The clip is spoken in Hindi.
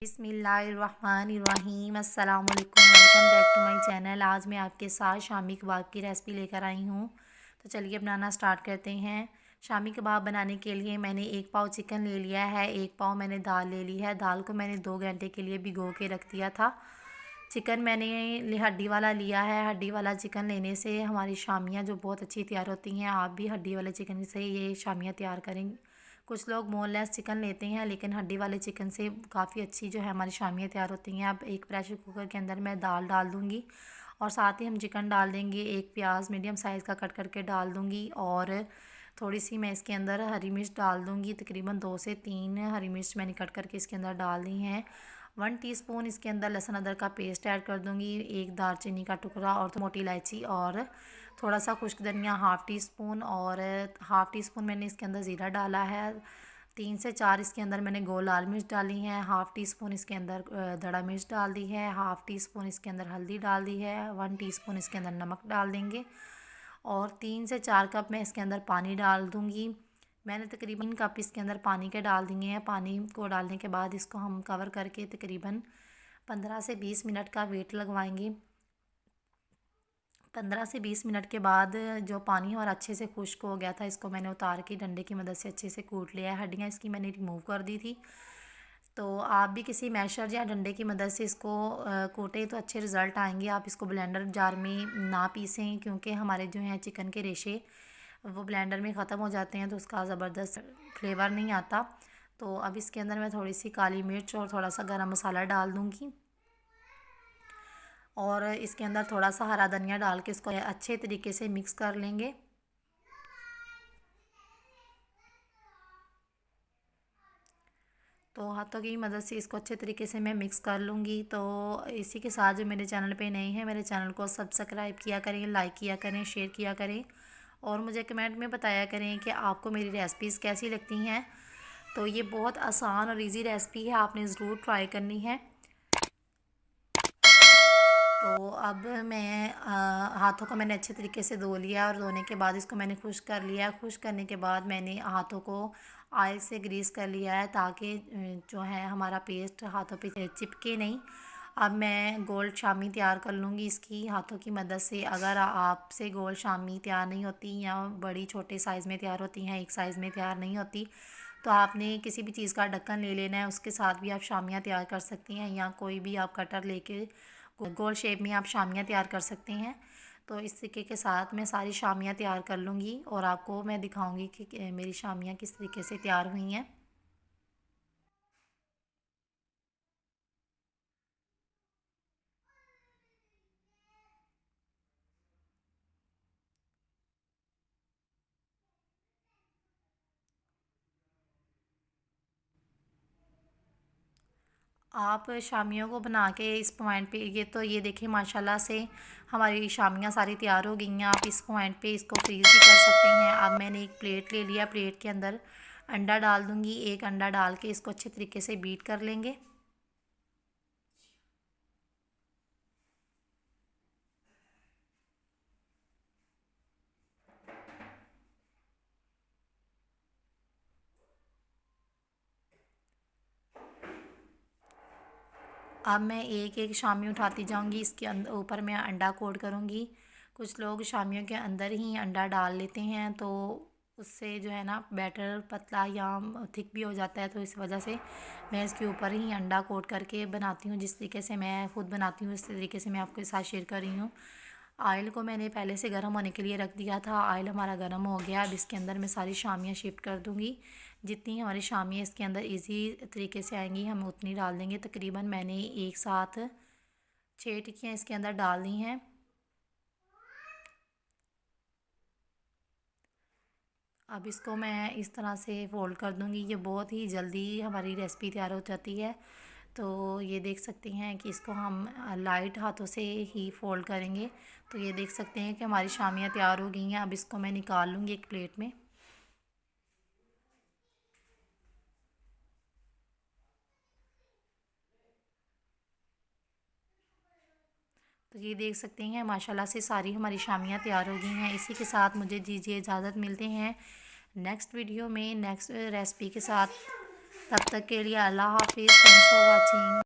बिस्मिल्लाहिर्रहमानिर्रहीम। अस्सलाम वालेकुम, welcome back to my channel. आज मैं आपके साथ शामी कबाब की रेसिपी लेकर आई हूँ। तो चलिए बनाना स्टार्ट करते हैं। शामी कबाब बनाने के लिए मैंने 1 पाव चिकन ले लिया है, 1 पाव मैंने दाल ले ली है। दाल को मैंने 2 घंटे के लिए भिगो के रख दिया था। चिकन मैंने हड्डी वाला लिया है। हड्डी वाला चिकन लेने से हमारी शामियाँ जो बहुत अच्छी तैयार होती हैं। आप भी हड्डी वाले चिकन से ये शामियाँ तैयार करेंगे। कुछ लोग बोनलेस चिकन लेते हैं, लेकिन हड्डी वाले चिकन से काफ़ी अच्छी जो है हमारी शामियाँ तैयार होती हैं। अब एक प्रेशर कुकर के अंदर मैं दाल डाल दूँगी और साथ ही हम चिकन डाल देंगे। एक प्याज मीडियम साइज़ का कट करके डाल दूँगी और थोड़ी सी मैं इसके अंदर हरी मिर्च डाल दूँगी। तकरीबन 2 से 3 हरी मिर्च मैंने कट करके इसके अंदर डाल दी हैं। 1 टीस्पून इसके अंदर लहसुन अदरक का पेस्ट ऐड कर दूँगी। 1 दालचीनी का टुकड़ा और मोटी इलायची और थोड़ा सा खुश्क धनिया 1/2 टीस्पून और 1/2 टीस्पून मैंने इसके अंदर ज़ीरा डाला है। 3 से 4 इसके अंदर मैंने गोल लाल मिर्च डाली है। 1/2 टीस्पून इसके अंदर दड़ा मिर्च डाल दी है। 1/2 टीस्पून इसके अंदर हल्दी डाल दी है। 1 टीस्पून इसके अंदर नमक डाल देंगे और 3 से 4 कप मैं इसके अंदर पानी डाल दूँगी। मैंने तकरीबन कप इसके अंदर पानी के डाल दिए हैं। पानी को डालने के बाद इसको हम कवर करके तकरीबन 15 से 20 मिनट का वेट लगवाएंगे। 15 से 20 मिनट के बाद जो पानी हमारा अच्छे से खुश्क हो गया था, इसको मैंने उतार के डंडे की मदद से अच्छे से कूट लिया है। हड्डियाँ इसकी मैंने रिमूव कर दी थी। तो आप भी किसी मैशर या डंडे की मदद से इसको कूटें तो अच्छे रिज़ल्ट आएंगे। आप इसको ब्लेंडर जार में ना पीसें, क्योंकि हमारे जो हैं चिकन के रेशे वो ब्लेंडर में ख़त्म हो जाते हैं तो उसका ज़बरदस्त फ्लेवर नहीं आता। तो अब इसके अंदर मैं थोड़ी सी काली मिर्च और थोड़ा सा गरम मसाला डाल दूँगी और इसके अंदर थोड़ा सा हरा धनिया डाल के इसको अच्छे तरीके से मिक्स कर लेंगे। तो हाथों की मदद से इसको अच्छे तरीके से मैं मिक्स कर लूँगी। तो इसी के साथ जो मेरे चैनल पे नए हैं, मेरे चैनल को सब्सक्राइब किया करें, लाइक किया करें, शेयर किया करें और मुझे कमेंट में बताया करें कि आपको मेरी रेसिपीज़ कैसी लगती हैं। तो ये बहुत आसान और इजी रेसिपी है, आपने ज़रूर ट्राई करनी है। तो अब मैं हाथों को मैंने अच्छे तरीके से धो लिया और धोने के बाद इसको मैंने खुश्क कर लिया। खुश्क करने के बाद मैंने हाथों को ऑयल से ग्रीस कर लिया है ताकि जो है हमारा पेस्ट हाथों पे चिपके नहीं। अब मैं गोल शामी तैयार कर लूँगी इसकी हाथों की मदद से। अगर आपसे गोल शामी तैयार नहीं होती या बड़ी छोटे साइज़ में तैयार होती हैं, एक साइज़ में तैयार नहीं होती, तो आपने किसी भी चीज़ का ढक्कन ले लेना है, उसके साथ भी आप शामियाँ तैयार कर सकती हैं या कोई भी आप कटर लेके गोल शेप में आप शामियाँ तैयार कर सकते हैं। तो इस तरीके के साथ मैं सारी शामियाँ तैयार कर लूँगी और आपको मैं दिखाऊंगी कि मेरी शामियाँ किस तरीके से तैयार हुई हैं। आप शामियों को बना के इस पॉइंट पे ये देखिए माशाल्लाह से हमारी शामियाँ सारी तैयार हो गई हैं। आप इस पॉइंट पे इसको फ्रीज़ भी कर सकते हैं। अब मैंने एक प्लेट ले लिया, प्लेट के अंदर अंडा डाल दूँगी। एक अंडा डाल के इसको अच्छे तरीके से बीट कर लेंगे। अब मैं एक एक शामी उठाती जाऊंगी, इसके ऊपर मैं अंडा कोट करूंगी। कुछ लोग शामियों के अंदर ही अंडा डाल लेते हैं, तो उससे जो है ना बैटर पतला या थिक भी हो जाता है। तो इस वजह से मैं इसके ऊपर ही अंडा कोट करके बनाती हूँ। जिस तरीके से मैं ख़ुद बनाती हूँ, इस तरीके से मैं आपके साथ शेयर कर रही हूँ। ऑयल को मैंने पहले से गर्म होने के लिए रख दिया था। ऑयल हमारा गर्म हो गया। अब इसके अंदर मैं सारी शामियाँ शिफ्ट कर दूँगी। जितनी हमारी शामियाँ इसके अंदर इजी तरीके से आएंगी हम उतनी डाल देंगे। तकरीबन मैंने एक साथ 6 टिक्कियाँ इसके अंदर डाल दी हैं। अब इसको मैं इस तरह से फ़ोल्ड कर दूँगी। ये बहुत ही जल्दी हमारी रेसिपी तैयार हो जाती है। तो ये देख सकते हैं कि इसको हम लाइट हाथों से ही फ़ोल्ड करेंगे। तो ये देख सकते हैं कि हमारी शामियाँ तैयार हो गई हैं। अब इसको मैं निकाल लूँगी एक प्लेट में। तो ये देख सकते हैं माशाल्लाह से सारी हमारी शामियाँ तैयार हो गई हैं। इसी के साथ मुझे दीजिए इजाज़त, मिलते हैं नेक्स्ट वीडियो में नेक्स्ट रेसिपी के साथ। तब तक के लिए अल्लाह हाफिज़। Thanks for watching.